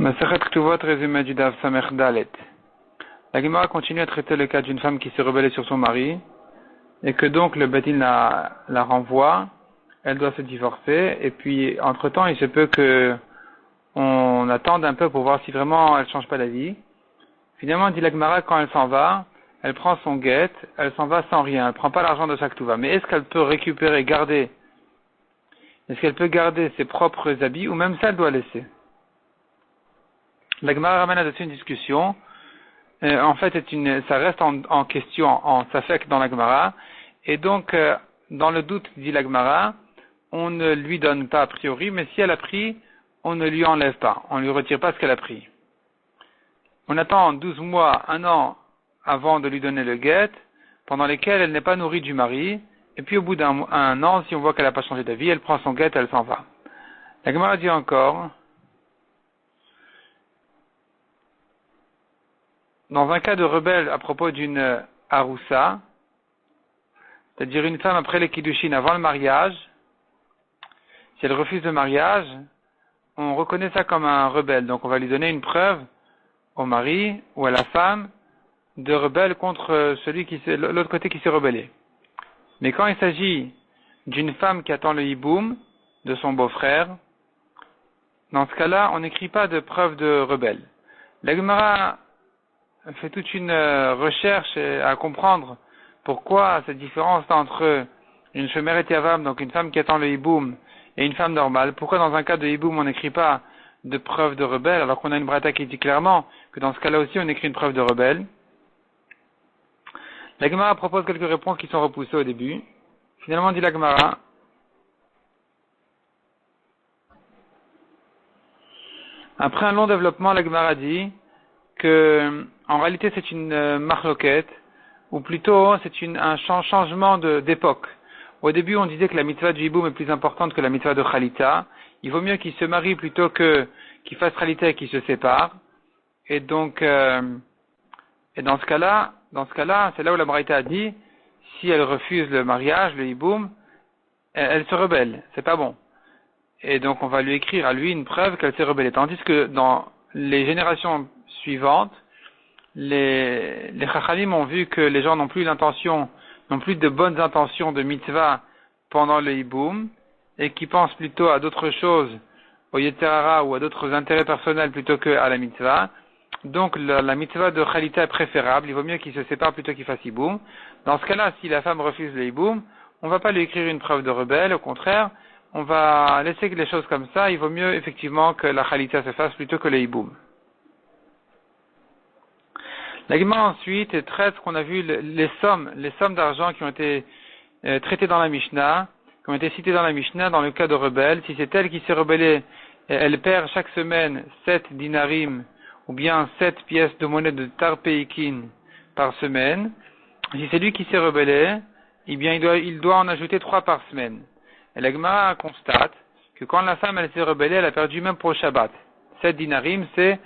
Masechet Ktuvot, résumé du Daf Samech Dalet. La Gemara continue à traiter le cas d'une femme qui s'est rebellée sur son mari et que donc le Beth Din la renvoie, elle doit se divorcer et puis entre-temps il se peut que on attende un peu pour voir si vraiment elle change pas d'avis. Finalement, dit la Gemara, quand elle s'en va, elle prend son guet, elle s'en va sans rien, elle prend pas l'argent de sa Ktuva. Mais est-ce qu'elle peut garder ses propres habits ou même ça elle doit laisser? La Gemara ramène là-dessus une discussion. En fait, ça reste en question, en safek dans la Gemara. Et donc, dans le doute, dit la Gemara, on ne lui donne pas a priori, mais si elle a pris, on ne lui enlève pas. On ne lui retire pas ce qu'elle a pris. On attend 12 mois, 1 an avant de lui donner le guet, pendant lesquels elle n'est pas nourrie du mari. Et puis au bout d'un an, si on voit qu'elle n'a pas changé d'avis, elle prend son guet, elle s'en va. La Gemara dit encore, dans un cas de rebelle à propos d'une aroussa, c'est-à-dire une femme après les kiddushin, avant le mariage, si elle refuse le mariage, on reconnaît ça comme un rebelle. Donc on va lui donner une preuve au mari ou à la femme de rebelle contre l'autre côté qui s'est rebellé. Mais quand il s'agit d'une femme qui attend le hiboum de son beau-frère, dans ce cas-là, on n'écrit pas de preuve de rebelle. La Gemara fait toute une recherche à comprendre pourquoi cette différence entre une shomeret yavam, donc une femme qui attend le hiboum, et une femme normale. Pourquoi dans un cas de hiboum on n'écrit pas de preuve de rebelle, alors qu'on a une braïta qui dit clairement que dans ce cas-là aussi on écrit une preuve de rebelle. La Gemara propose quelques réponses qui sont repoussées au début. Finalement, dit la Gemara, après un long développement, la Gemara dit que en réalité c'est une marloquette, ou plutôt c'est un changement d'époque. Au début on disait que la mitzvah du hiboum est plus importante que la mitzvah de Khalita. Il vaut mieux qu'ils se marient plutôt qu'ils fassent Khalita et qu'ils se séparent. Et donc, et dans ce cas-là, c'est là où la Braïta a dit, si elle refuse le mariage, le hiboum, elle se rebelle. C'est pas bon. Et donc on va lui écrire à lui une preuve qu'elle s'est rebellée. Tandis que dans les générations suivantes, les Chachamim ont vu que les gens n'ont plus de bonnes intentions de mitzvah pendant le hiboum, et qui pensent plutôt à d'autres choses, au Yeterara ou à d'autres intérêts personnels plutôt qu'à la mitzvah. Donc la mitzvah de Khalita est préférable, il vaut mieux qu'ils se séparent plutôt qu'ils fassent hiboum. Dans ce cas-là, si la femme refuse le hiboum, on ne va pas lui écrire une preuve de rebelle, au contraire, on va laisser les choses comme ça, il vaut mieux effectivement que la Khalita se fasse plutôt que le hiboum. La Gemara ensuite traite ce qu'on a vu, les sommes d'argent qui ont été traitées dans la Mishnah, qui ont été citées dans la Mishnah dans le cas de rebelle. Si c'est elle qui s'est rebellée, elle perd chaque semaine 7 dinarim, ou bien 7 pièces de monnaie de tarpeikin par semaine. Si c'est lui qui s'est rebellé, eh bien il doit en ajouter 3 par semaine. Et la Gemara constate que quand la femme elle s'est rebellée, elle a perdu même pour le Shabbat. 7 dinarim, c'est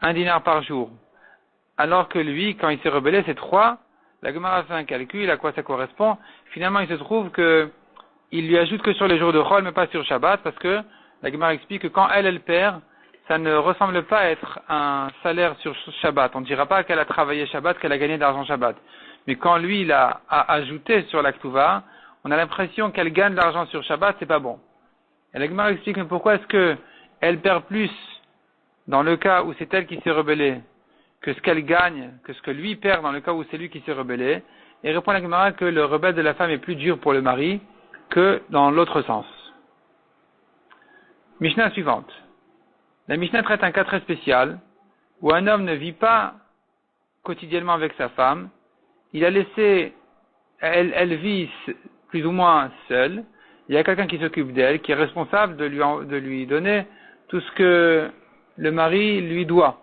1 dinar par jour. Alors que lui, quand il s'est rebellé, c'est 3. La Gemara fait un calcul, à quoi ça correspond. Finalement, il se trouve que il lui ajoute que sur les jours de Chol, mais pas sur Shabbat, parce que la Gemara explique que quand elle perd, ça ne ressemble pas à être un salaire sur Shabbat. On ne dira pas qu'elle a travaillé Shabbat, qu'elle a gagné d'argent Shabbat. Mais quand lui, il a ajouté sur la Ktuva, on a l'impression qu'elle gagne de l'argent sur Shabbat, c'est pas bon. Et la Gemara explique, mais pourquoi est-ce que elle perd plus dans le cas où c'est elle qui s'est rebellée que ce qu'elle gagne, que ce que lui perd dans le cas où c'est lui qui s'est rebellé? Et répond la Gemara que le rebelle de la femme est plus dur pour le mari que dans l'autre sens. Mishnah suivante. La Mishnah traite un cas très spécial où un homme ne vit pas quotidiennement avec sa femme. Il a laissé, elle vit plus ou moins seule. Il y a quelqu'un qui s'occupe d'elle, qui est responsable de lui donner tout ce que le mari lui doit.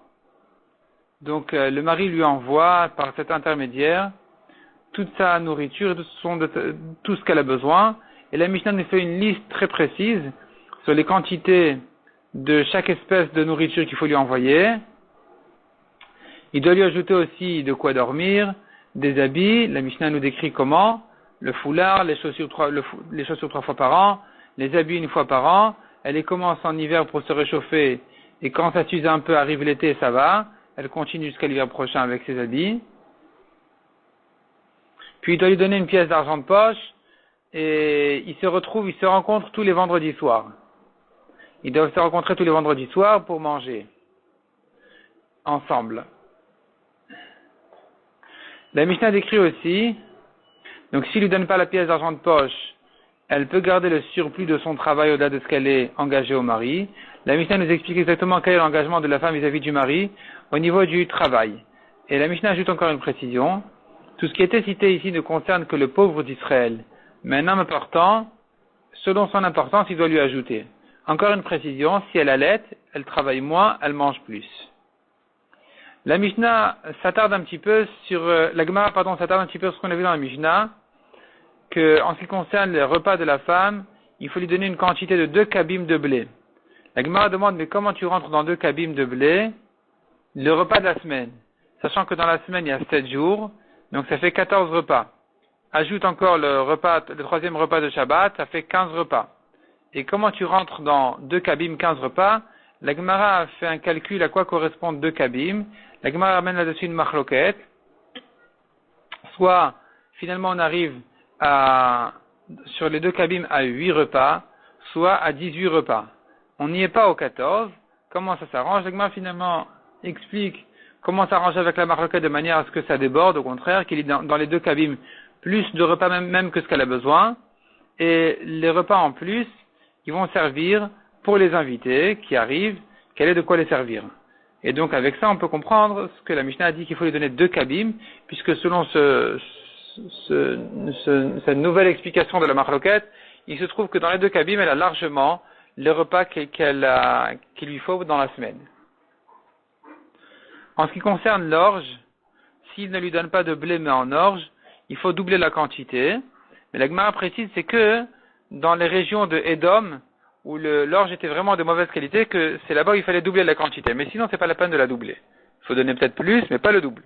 Donc le mari lui envoie par cet intermédiaire toute sa nourriture, tout ce qu'elle a besoin. Et la Mishnah nous fait une liste très précise sur les quantités de chaque espèce de nourriture qu'il faut lui envoyer. Il doit lui ajouter aussi de quoi dormir, des habits. La Mishnah nous décrit comment: le foulard, les chaussures 3 fois par an, les habits 1 fois par an. Elle les commence en hiver pour se réchauffer et quand ça s'use un peu, arrive l'été, ça va, elle continue jusqu'à l'hiver prochain avec ses habits. Puis il doit lui donner une pièce d'argent de poche, et ils se rencontrent tous les vendredis soirs. Ils doivent se rencontrer tous les vendredis soirs pour manger ensemble. La Mishnah décrit aussi, donc s'il lui donne pas la pièce d'argent de poche, elle peut garder le surplus de son travail au-delà de ce qu'elle est engagée au mari. La Mishnah nous explique exactement quel est l'engagement de la femme vis-à-vis du mari au niveau du travail. Et la Mishnah ajoute encore une précision. Tout ce qui était cité ici ne concerne que le pauvre d'Israël. Mais un homme important, selon son importance, il doit lui ajouter. Encore une précision, si elle allait, elle travaille moins, elle mange plus. La Mishnah s'attarde un petit peu sur, la Gemara, s'attarde un petit peu sur ce qu'on a vu dans la Mishnah, que, en ce qui concerne les repas de la femme, il faut lui donner une quantité de 2 kabim de blé. La Gemara demande, mais comment tu rentres dans 2 kabim de blé? Le repas de la semaine. Sachant que dans la semaine, il y a 7 jours, donc ça fait 14 repas. Ajoute encore le 3e repas de Shabbat, ça fait 15 repas. Et comment tu rentres dans 2 kabim, 15 repas? La Gemara a fait un calcul à quoi correspondent 2 kabim. La Gemara ramène là-dessus une machloket. Soit, finalement, on arrive sur les 2 kabim à 8 repas, soit à 18 repas. On n'y est pas aux 14. Comment ça s'arrange? La Gemara finalement explique comment s'arranger avec la machloket de manière à ce que ça déborde, au contraire, qu'il y ait dans les 2 kabim plus de repas même que ce qu'elle a besoin. Et les repas en plus, ils vont servir pour les invités qui arrivent, qu'elle ait de quoi les servir. Et donc avec ça, on peut comprendre ce que la Mishnah a dit qu'il faut lui donner 2 kabim, puisque selon cette nouvelle explication de la machloket, il se trouve que dans les 2 kabim, elle a largement les repas qu'il lui faut dans la semaine. En ce qui concerne l'orge, s'il ne lui donne pas de blé mais en orge, il faut doubler la quantité. Mais la Gemara précise, c'est que dans les régions de Édom, où l'orge était vraiment de mauvaise qualité, que c'est là-bas où il fallait doubler la quantité. Mais sinon, c'est pas la peine de la doubler. Il faut donner peut-être plus, mais pas le double.